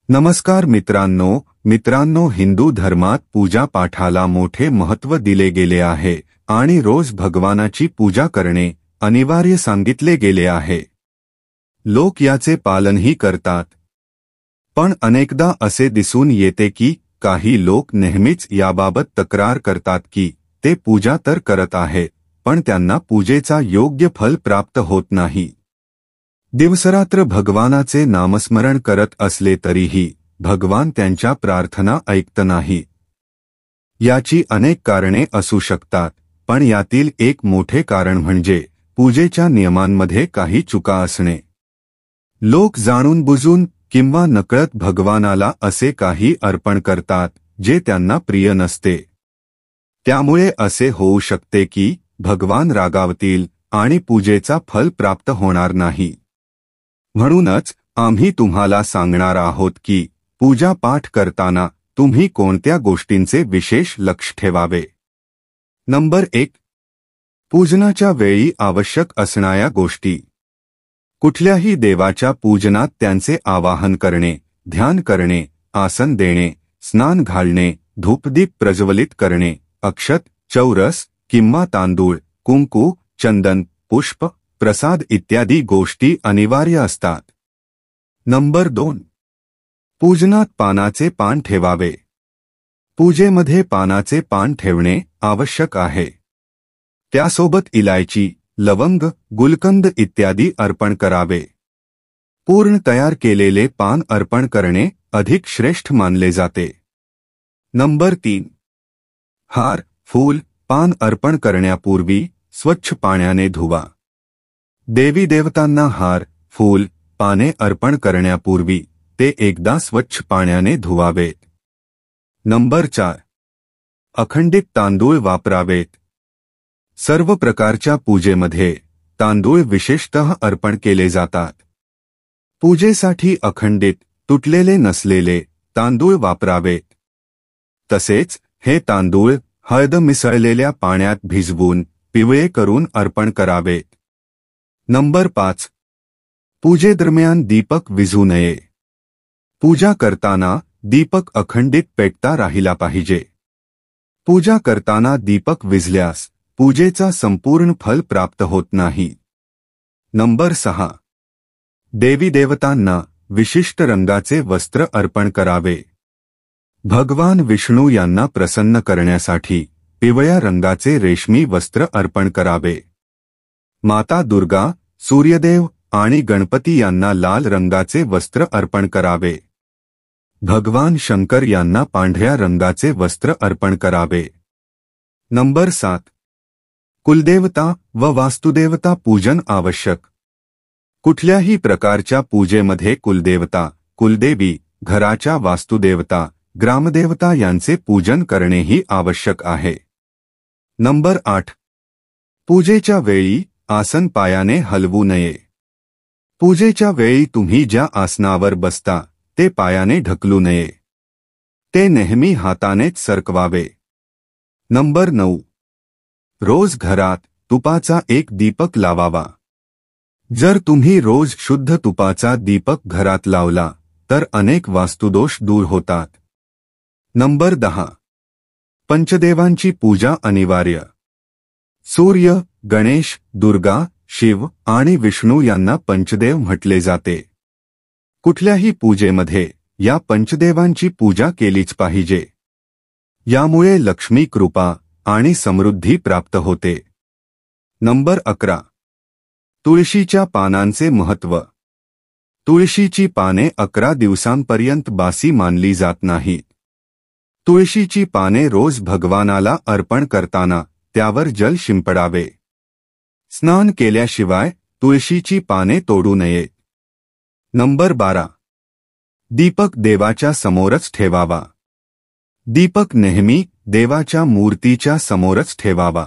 नमस्कार मित्रांनो हिंदू धर्मात पूजा पाठाला मोठे महत्त्व दिले गेले आहे आणि रोज भगवानाची पूजा करणे अनिवार्य सांगितले गेले आहे। लोक याचे पालनही करतात, पण अनेकदा असे दिसून येते की काही लोक नेहमीच याबाबत तक्रार करतात की ते पूजा तर करत आहेत पण त्यांना पूजेचा योग्य फल प्राप्त होत नाही। दिवसरात्र भगवानाचे नामस्मरण करत असले तरीही भगवान त्यांच्या प्रार्थना ऐकत नाही। याची अनेक कारणे असू शकतात, पण यातील एक मोठे कारण म्हणजे पूजेच्या नियमांमध्ये काही चुका असणे। लोक जाणून बुजून किंवा नकळत भगवानाला असे काही अर्पण करतात जे त्यांना प्रिय नसते। त्यामुळे असे होऊ शकते की भगवान रागावतील आणि पूजेचा फल प्राप्त होणार नाही। म्हणूनच आम्ही तुम्हाला सांगणार आहोत की पूजा पाठ करताना तुम्ही कोणत्या गोष्टींचे विशेष लक्ष ठेवावे। नंबर 1, पूजनाच्या वेळी आवश्यक असणाऱ्या गोष्टी। कुठल्याही देवाच्या पूजनात त्यांचे आवाहन करणे, ध्यान करणे, आसन देणे, स्नान घालणे, धूपदीप प्रज्वलित करणे, अक्षत, चौरस किंवा तांदूळ, कुंकू, चंदन, पुष्प, प्रसाद इत्यादी गोष्टी अनिवार्य असतात। नंबर 2, पूजनात पानाचे पान ठेवावे। पूजेमध्ये पानाचे पान ठेवणे आवश्यक आहे। त्यासोबत इलायची, लवंग, गुलकंद इत्यादी अर्पण करावे। पूर्ण तयार केलेले पान अर्पण करणे अधिक श्रेष्ठ मानले जाते। नंबर 3, हार, फूल, पान अर्पण करण्यापूर्वी स्वच्छ पाण्याने धुवा। देवी देवतांना हार, फूल, पाने अर्पण करण्यापूर्वी ते एकदा स्वच्छ पाण्याने धुवावेत। नंबर 4, अखंडित तांदूळ वापरावेत। सर्व प्रकारच्या पूजेमध्ये तांदूळ विशेषतः अर्पण केले जातात। पूजेसाठी अखंडित, तुटलेले नसलेले तांदूळ वापरावेत। तसेच हे तांदूळ हळद मिसळलेल्या पाण्यात भिजवून पिवळे करून अर्पण करावेत। नंबर 5, पूजेदरम्यान दीपक विझू नये। पूजा करताना दीपक अखंडित पेटता राहिला पाहिजे। पूजा करताना दीपक विझल्यास पूजेचा संपूर्ण फल प्राप्त होत नाही। नंबर 6, देवी देवतांना विशिष्ट रंगाचे वस्त्र अर्पण करावे। भगवान विष्णू यांना प्रसन्न करण्यासाठी पिवळ्या रंगाचे रेशमी वस्त्र अर्पण करावे। माता दुर्गा, सूर्यदेव आणि गणपती यांना लाल रंगाचे वस्त्र अर्पण करावे। भगवान शंकर यांना पांढऱ्या रंगाचे वस्त्र अर्पण करावे। नंबर 7, कुलदेवता व वास्तुदेवता पूजन आवश्यक। कुठल्याही प्रकारच्या पूजेमध्ये कुलदेवता, कुलदेवी, घराच्या वास्तुदेवता, ग्रामदेवता यांचे पूजन करणेही आवश्यक आहे। नंबर 8, पूजेच्या वेळी आसन पायाने हलवू नये। पूजेच्या वेळी तुम्ही ज्या आसनावर बसता ते पायाने ढकलू नये, ते नेहमी हातानेच सरकवावे। नंबर 9, रोज घरात तुपाचा एक दीपक लावावा। जर तुम्ही रोज शुद्ध तुपाचा दीपक घरात लावला तर अनेक वास्तुदोष दूर होतात। नंबर 10, पंचदेवांची पूजा अनिवार्य। सूर्य, गणेश, दुर्गा, शिव आणि विष्णू यांना पंचदेव म्हटले जाते। कुठल्याही पूजेमध्ये या पंचदेवांची पूजा केलीच पाहिजे। यामुळे लक्ष्मी कृपा आणि समृद्धी प्राप्त होते। नंबर 11, तुळशीच्या पानांचे महत्त्व। तुळशीची पाने 11 दिवसांपर्यंत बासी मानली जात नाहीत। तुळशीची पाने रोज भगवानाला अर्पण करताना त्यावर जल शिंपडावे। स्नान केल्याशिवाय तुळशीची पाने तोडू नयेत। नंबर 12, दीपक देवाच्या समोरच ठेवावा। दीपक नेहमी देवाच्या मूर्तीच्या समोरच ठेवावा।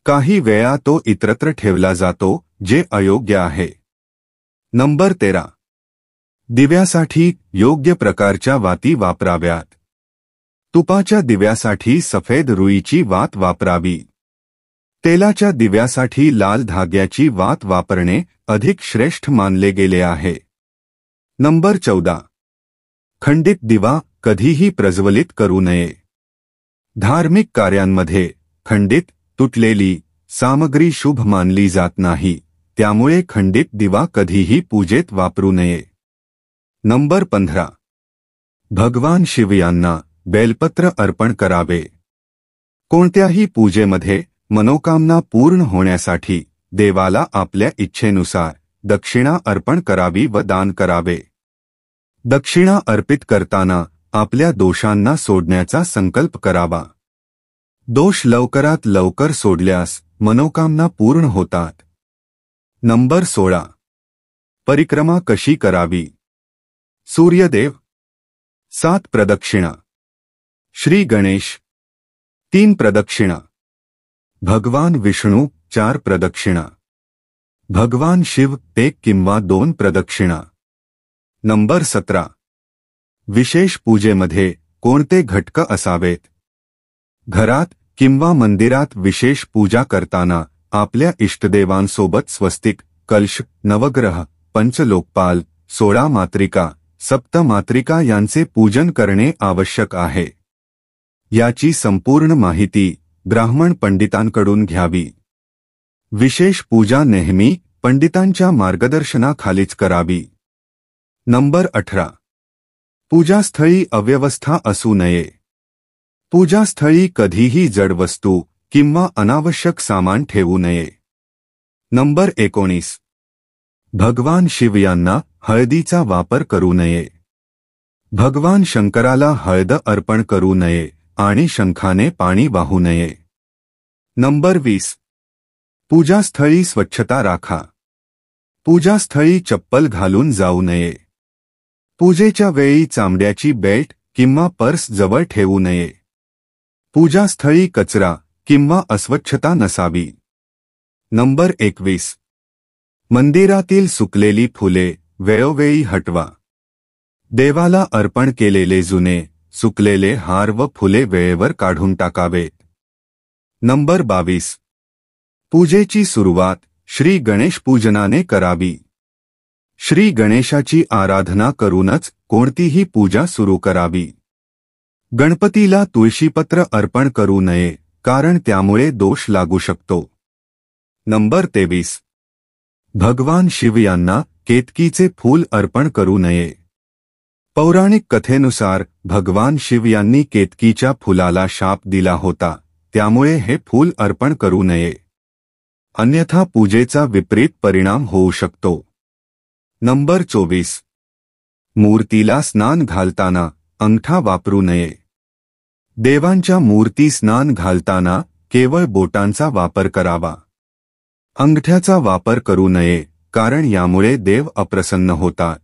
काही वेळा तो इतरत्र ठेवला जातो, जे अयोग्य आहे। नंबर 13, दिव्यासाठी योग्य प्रकारच्या वाती वापराव्यात। तुपाच्या दिव्यासाठी सफेद रुईची वात वापरावी। तेलाच्या दिव्यासाठी लाल धाग्याची वात वापरणे अधिक श्रेष्ठ मानले गेले आहे। नंबर 14, खंडित दिवा कधीही प्रज्वलित करू नये. धार्मिक कार्यांमध्ये खंडित तुटलेली सामग्री शुभ मानली जात नाही, त्यामुळे खंडित दिवा कधीही पूजेत वापरू नये. नंबर 15. भगवान शिव यांना बेलपत्र अर्पण करावे. कोणत्याही पूजेमध्ये मनोकामना पूर्ण होण्यासाठी देवाला आपल्या इच्छेनुसार दक्षिणा अर्पण करावी व दान करावे. दक्षिणा अर्पित करताना आपल्या दोषांना सोडण्याचा संकल्प करावा. दोष लवकरात लवकर सोडल्यास मनोकामना पूर्ण होतात. नंबर 16. परिक्रमा कशी करावी. सूर्यदेव 7 प्रदक्षिणा, श्री गणेश 3 प्रदक्षिणा, भगवान विष्णू 4 प्रदक्षिणा, भगवान शिव 1 किंवा 2 प्रदक्षिणा. नंबर 17. विशेष पूजेमध्ये कोणते घटक असावेत. घरात किंवा मंदिरात विशेष पूजा करताना आपल्या इष्टदेवांसोबत स्वस्तिक, कलश, नवग्रह, पंचलोकपाल, 16 मातृका, सप्तमातृका यांचे पूजन करणे आवश्यक आहे. याची संपूर्ण माहिती ब्राह्मण पंडितांकडून घ्यावी. विशेष पूजा नेहमी पंडितांच्या मार्गदर्शनाखालीच करावी. नंबर 18. पूजास्थळी अव्यवस्था असू नये. पूजास्थळी कधीही जड वस्तू किंवा अनावश्यक सामान ठेवू नये. नंबर 19. भगवान शिव यांना हळदीचा वापर करू नये. भगवान शंकराला हळद अर्पण करू नये आणि शंखाने पाणी वाहू नये. नंबर 20. पूजास्थळी स्वच्छता राखा. पूजास्थळी चप्पल घालून जाऊ नये. पूजेच्या वेळी चामड्याची बेल्ट किंवा पर्स जवळ ठेवू नये. पूजास्थळी कचरा किंवा अस्वच्छता नसावी. नंबर 21. मंदिरातील सुकलेली फुले वेळोवेळी हटवा. देवाला अर्पण केलेले जुने सुकलेले हार व फुले वेळेवर काढून टाकावेत. नंबर 22. पूजेची सुरुवात श्री गणेश पूजनाने करावी. श्री गणेशाची आराधना करूनच कोणतीही पूजा सुरू करावी. गणपतीला तुळशीपत्र अर्पण करू नये, कारण त्यामुळे दोष लागू शकतो. नंबर 23. भगवान शिव यांना केतकीचे फूल अर्पण करू नये. पौराणिक कथेनुसार भगवान शिव यांनी केतकीच्या फुलाला शाप दिला होता, त्यामुळे हे फूल अर्पण करू नये. अन्यथा पूजेचा विपरीत परिणाम होऊ शकतो. नंबर 24. मूर्तीला स्नान घालताना अंगठा वापरू नये. देवांच्या मूर्ती स्नान घालताना केवळ बोटांचा वापर करावा. अंगठ्याचा वापर करू नये, कारण यामुळे देव अप्रसन्न होतात.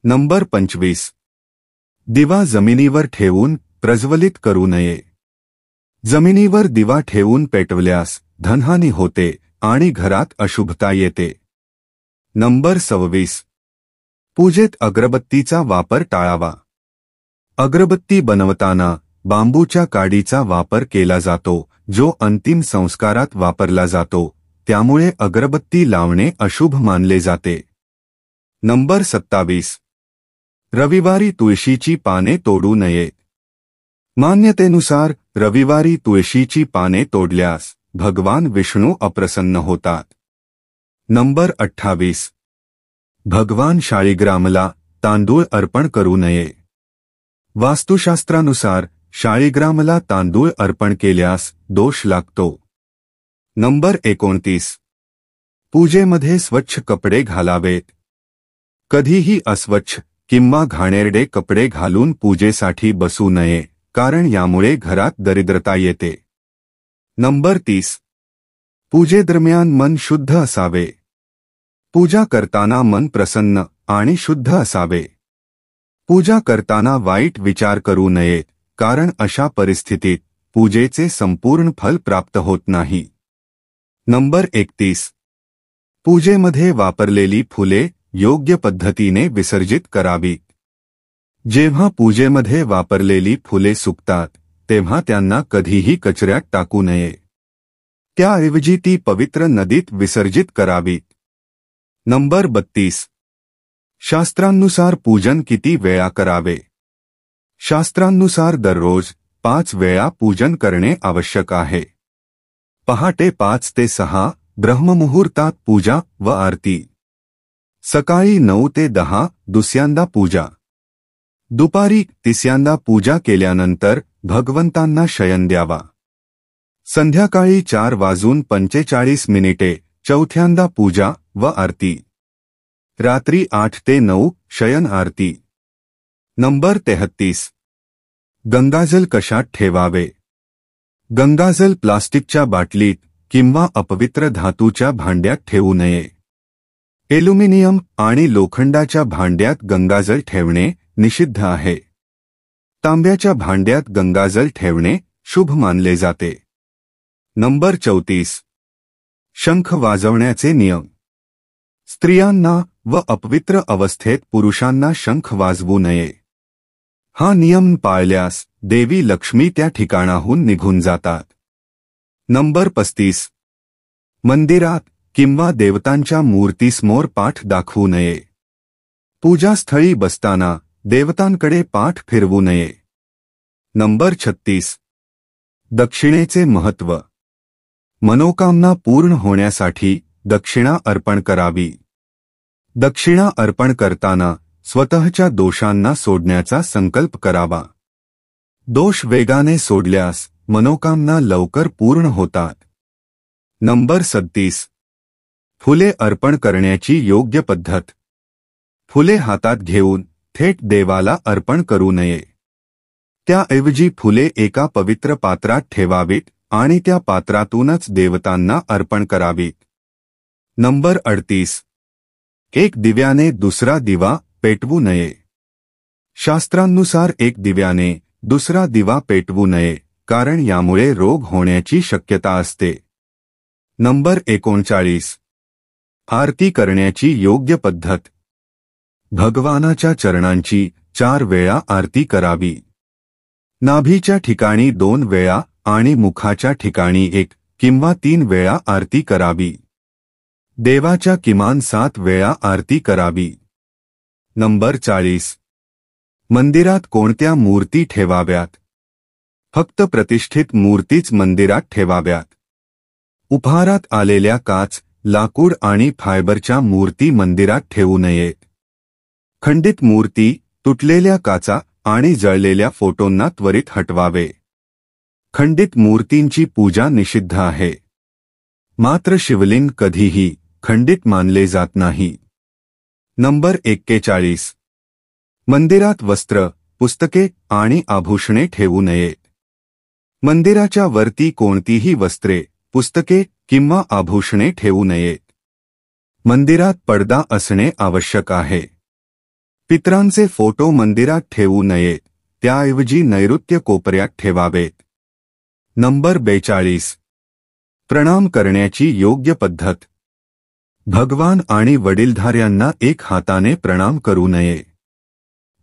नंबर 25. दिवा जमिनीवर ठेवून प्रज्वलित करू नये. जमिनीवर दिवा ठेवून पेटवल्यास धनहानी होते आणि घरात अशुभता येते. नंबर 26. पूजेत अगरबत्तीचा वापर टाळावा. अगरबत्ती बनवताना बांबूच्या काडीचा वापर केला जातो, जो अंतिम संस्कारात वापरला जातो, त्यामुळे अगरबत्ती लावणे अशुभ मानले जाते. नंबर 27. रविवारी तुळशीची पाने तोडू नयेत. मान्यतेनुसार रविवारी तुळशीची पाने तोडल्यास भगवान विष्णू अप्रसन्न होतात. नंबर 28. भगवान शाळीग्रामला तांदूळ अर्पण करू नये. वास्तुशास्त्रानुसार शाळीग्रामला तांदूळ अर्पण केल्यास दोष लागतो. नंबर 29. पूजेमध्ये स्वच्छ कपडे घालावेत. कधीही अस्वच्छ किंवा घाणेरडे कपडे घालून पूजेसाठी बसू नये, कारण यामुळे घरात दरिद्रता येते. नंबर 30. पूजेदरम्यान मन शुद्ध असावे. पूजा करताना मन प्रसन्न आणि शुद्ध असावे. पूजा करताना वाईट विचार करू नयेत, कारण अशा परिस्थितीत पूजेचे संपूर्ण फल प्राप्त होत नाही. नंबर 31. पूजेमध्ये वापरलेली फुले योग्य पद्धतीने विसर्जित करावीत. जेव्हा पूजेमध्ये वापरलेली फुले सुकतात, तेव्हा त्यांना कधीही कचऱ्यात टाकू नये. त्याऐवजी ती पवित्र नदीत विसर्जित करावीत. नंबर 32. शास्त्रानुसार पूजन किती वेळा करावे? शास्त्रानुसार दररोज 5 वेळा पूजन करणे आवश्यक आहे. पहाटे 5 ते 6 ब्रह्ममुहूर्तात पूजा व आरती. सकाळी 9 ते 10 दुसऱ्यांदा पूजा. दुपारी तिसऱ्यांदा पूजा केल्यानंतर भगवंतांना शयन द्यावा. संध्याकाळी 4:45 चौथ्यांदा पूजा व आरती. रात्री 8 ते 9 शयन आरती. नंबर 33. गंगाजल कशात ठेवावे? गंगाजल प्लास्टिकच्या बाटलीत किंवा अपवित्र धातूच्या भांड्यात ठेवू नये. ॲल्युमिनियम आणि लोखंडाच्या भांड्यात गंगाजल ठेवणे निषिद्ध आहे. तांब्याच्या भांड्यात गंगाजल ठेवणे शुभ मानले जाते. नंबर 34. शंख वाजवण्याचे नियम. स्त्रियांना व अपवित्र अवस्थेत पुरुषांना शंख वाजवू नये. हा नियम पाळल्यास देवी लक्ष्मी त्या ठिकाणाहून निघून जातात. नंबर 35. मंदिरात किंवा देवतांच्या मूर्तीसमोर पाठ दाखवू नये. पूजास्थळी बसताना देवतांकडे पाठ फिरवू नये. नंबर 36. दक्षिणेचे महत्त्व. मनोकामना पूर्ण होण्यासाठी दक्षिणा अर्पण करावी. दक्षिणा अर्पण करताना स्वतःच्या दोषांना सोडण्याचा संकल्प करावा. दोष वेगाने सोडल्यास मनोकामना लवकर पूर्ण होतात. नंबर 37. फुले अर्पण करण्याची योग्य पद्धत. फुले हातात घेऊन थेट देवाला अर्पण करू नये. त्याऐवजी फुले एका पवित्र पात्रात ठेवावीत आणि त्या पात्रातूनच देवतांना अर्पण करावीत. नंबर 38. एक दिव्याने दुसरा दिवा पेटवू नये. शास्त्रानुसार एक दिव्याने दुसरा दिवा पेटवू नये, कारण यामुळे रोग होण्याची शक्यता असते. नंबर 39. आरती करण्याची योग्य पद्धत. भगवानाच्या चरणांची 4 वेळा आरती करावी. नाभीच्या ठिकाणी 2 वेळा आणि मुखाच्या ठिकाणी 1 किंवा 3 वेळा आरती करावी. देवाच्या किमान 7 वेळा आरती करावी. नंबर 40. मंदिरात कोणत्या मूर्ती ठेवाव्यात? फक्त प्रतिष्ठित मूर्तीच मंदिरात ठेवाव्यात. उपहारात आलेल्या काच, लाकूड आणि फायबरच्या मूर्ती मंदिरात ठेवू नयेत. खंडित मूर्ती, तुटलेल्या काचा आणि जळलेल्या फोटोंना त्वरित हटवावे. खंडित मूर्तींची पूजा निषिद्ध आहे. मात्र शिवलिंग कधीही खंडित मानले जात नाही. नंबर 41. मंदिरात वस्त्र, पुस्तके आणि आभूषणे ठेवू नयेत. मंदिराच्या वरती कोणतीही वस्त्रे, पुस्तके किंवा आभूषणे ठेवू नयेत. मंदिरात पडदा असणे आवश्यक आहे. पितरांचे फोटो मंदिरात ठेवू नयेत, त्याऐवजी नैऋत्य कोपऱ्यात ठेवावेत. नंबर 42. प्रणाम करण्याची योग्य पद्धत. भगवान आणि वडीलधाऱ्यांना एक हाताने प्रणाम करू नये.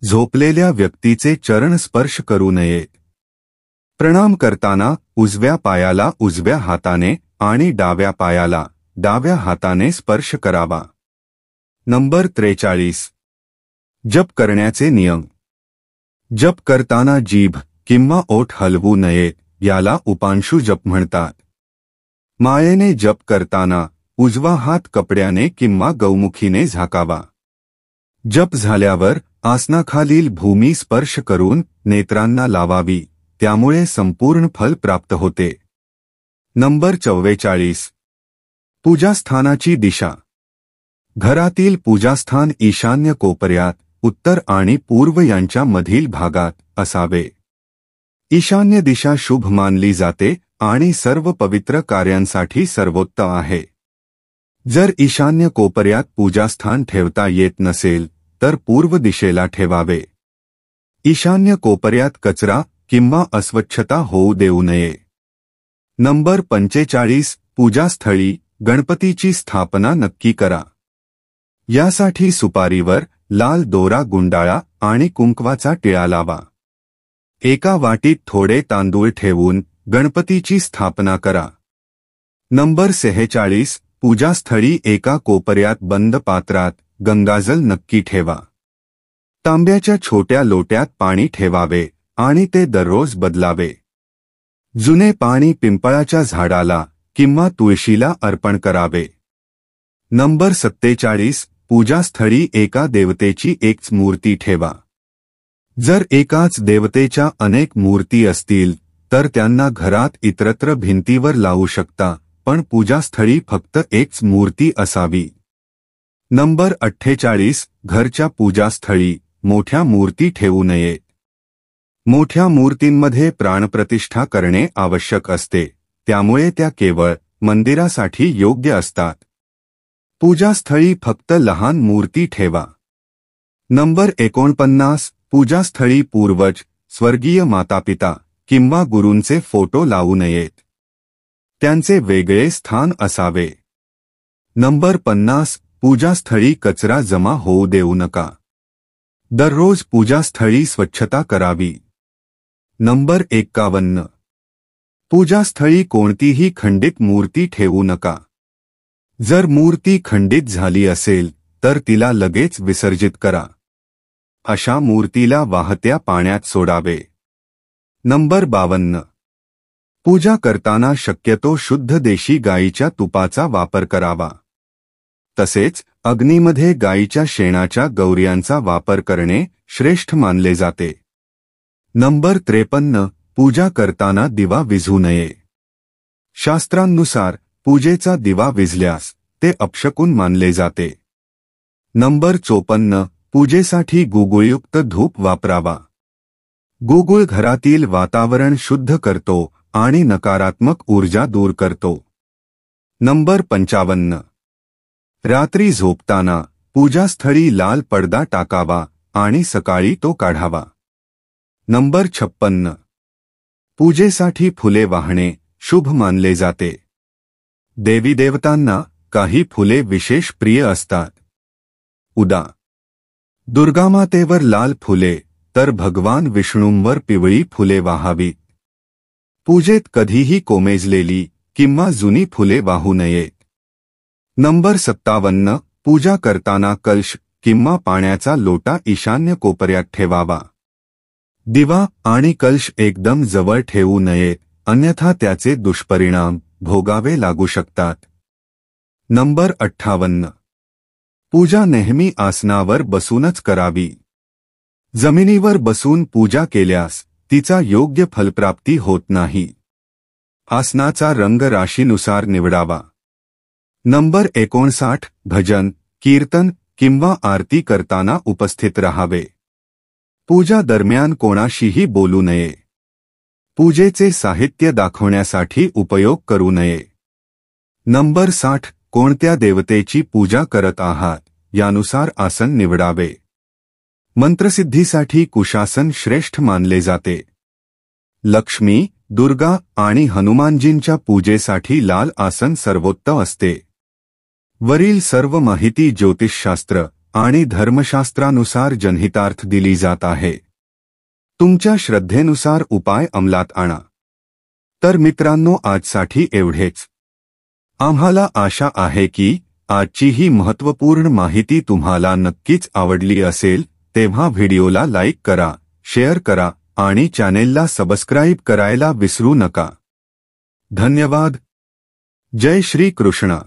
झोपलेल्या व्यक्तीचे चरण स्पर्श करू नयेत. प्रणाम करताना उजव्या पायाला उजव्या हाताने आणि डाव्या पायाला डाव्या हाताने स्पर्श करावा. नंबर 43. जप करण्याचे नियम. जप करताना जीभ किंवा ओठ हलवू नयेत, याला उपांशु जप म्हणतात. मायेने जप करताना उजवा हात कपड्याने किंवा गौमुखीने झाकावा. जप झाल्यावर आसनाखालील भूमी स्पर्श करून नेत्रांना लावावी, त्यामुळे संपूर्ण फल प्राप्त होते. नंबर 44. पूजास्थानाची दिशा. घरातील पूजास्थान ईशान्य कोपऱ्यात, उत्तर आणि पूर्व यांच्या मधील भागात असावे. ईशान्य दिशा शुभ मानली जाते आणि सर्व पवित्र कार्यांसाठी सर्वोत्तम आहे. जर ईशान्य कोपऱ्यात पूजास्थान ठेवता येत नसेल तर पूर्व दिशेला ठेवावे. ईशान्य कोपऱ्यात कचरा किंवा अस्वच्छता होऊ देऊ नये. नंबर 45. पूजास्थळी गणपतीची स्थापना नक्की करा. यासाठी सुपारीवर लाल दोरा गुंडाळा आणि कुंकवाचा टिळा लावा. एका वाटीत थोडे तांदूळ ठेवून गणपतीची स्थापना करा. नंबर 46. पूजास्थळी एका कोपऱ्यात बंद पात्रात गंगाजल नक्की ठेवा. तांब्याच्या छोट्या लोट्यात पाणी ठेवावे आणि ते दररोज बदलावे. जुने पाणी पिंपळाच्या झाडाला किंवा तुळशीला अर्पण करावे. नंबर 47 पूजास्थळी एका देवतेची एकच मूर्ती ठेवा. जर एकाच देवतेच्या अनेक मूर्ती असतील तर त्यांना घरात इतरत्र भिंतीवर लावू शकता, पण पूजास्थळी फक्त एकच मूर्ती असावी. नंबर 48 घरच्या पूजास्थळी मोठ्या मूर्ती ठेवू नये. मोठ्या मूर्तींमध्ये प्राणप्रतिष्ठा करणे आवश्यक असते, त्यामुळे त्या केवळ मंदिरासाठी योग्य असतात. पूजास्थळी फक्त लहान मूर्ती ठेवा. नंबर 49 पूजास्थळी पूर्वज, स्वर्गीय मातापिता किंवा गुरूंचे फोटो लावू नयेत. त्यांचे वेगळे स्थान असावे. नंबर 50 पूजास्थळी कचरा जमा होऊ देऊ नका. दररोज पूजास्थळी स्वच्छता करावी. नंबर 51 पूजास्थळी कोणतीही खंडित मूर्ती ठेवू नका. जर मूर्ती खंडित झाली असेल तर तिला लगेच विसर्जित करा. अशा मूर्तीला वाहत्या पाण्यात सोडावे. नंबर 52 पूजा करताना शक्यतो शुद्ध देशी गाईच्या तुपाचा वापर करावा. तसेच अग्नीमध्ये गाईच्या शेणाच्या गौर्यांचा वापर करणे श्रेष्ठ मानले जाते. नंबर 53 पूजा करताना दिवा विझू नये. शास्त्रांनुसार पूजेचा दिवा विझल्यास ते अपशकुन मानले जाते. नंबर 54 पूजेसाठी गुगुळयुक्त धूप वापरावा. गुगुळ घरातील वातावरण शुद्ध करतो आणि नकारात्मक ऊर्जा दूर करतो. नंबर 55 रात्री झोपताना पूजास्थळी लाल पडदा टाकावा आणि सकाळी तो काढावा. नंबर 56 पूजेसाठी फुले वाहणे शुभ मानले जाते. देवी देवतांना काही फुले विशेष प्रिय असतात. उदा. दुर्गामातेवर लाल फुले तर भगवान विष्णूंवर पिवळी फुले वाहावीत. पूजेत कधीही कोमेजलेली किंवा जुनी फुले वाहू नयेत. नंबर 57 पूजा करताना कलश किंवा पाण्याचा लोटा ईशान्य कोपऱ्यात ठेवावा. दिवा आणि कलश एकदम जवळ ठेवू नये, अन्यथा त्याचे दुष्परिणाम भोगावे लागू शकतात. नंबर 58 पूजा नेहमी आसनावर बसूनच करावी. जमिनीवर बसून पूजा केल्यास तिचा योग्य फलप्राप्ती होत नाही. आसनाचा रंग राशीनुसार निवडावा. नंबर 59 भजन, कीर्तन किंवा आरती करताना उपस्थित राहावे. पूजा दरम्यान कोणाशीही बोलू नये. पूजेचे साहित्य दाखवण्यासाठी उपयोग करू नये. नंबर 60 कोणत्या देवतेची पूजा करत आहात यानुसार आसन निवडावे. मंत्रसिद्धीसाठी कुशासन श्रेष्ठ मानले जाते. लक्ष्मी, दुर्गा आणि हनुमानजींच्या पूजेसाठी लाल आसन सर्वोत्तम असते. वरील सर्व माहिती ज्योतिषशास्त्र आणि धर्मशास्त्रानुसार जनहितार्थ दिली जात आहे. तुमच्या श्रद्धेनुसार उपाय अंमलात आणा. तर मित्रांनो, आजसाठी एवढेच. आम्हाला आशा आहे की आजची ही महत्त्वपूर्ण माहिती तुम्हाला नक्कीच आवडली असेल. तेव्हा व्हिडिओला लाईक करा, शेअर करा आणि चॅनेलला सबस्क्राईब करायला विसरू नका. धन्यवाद. जय श्री कृष्ण.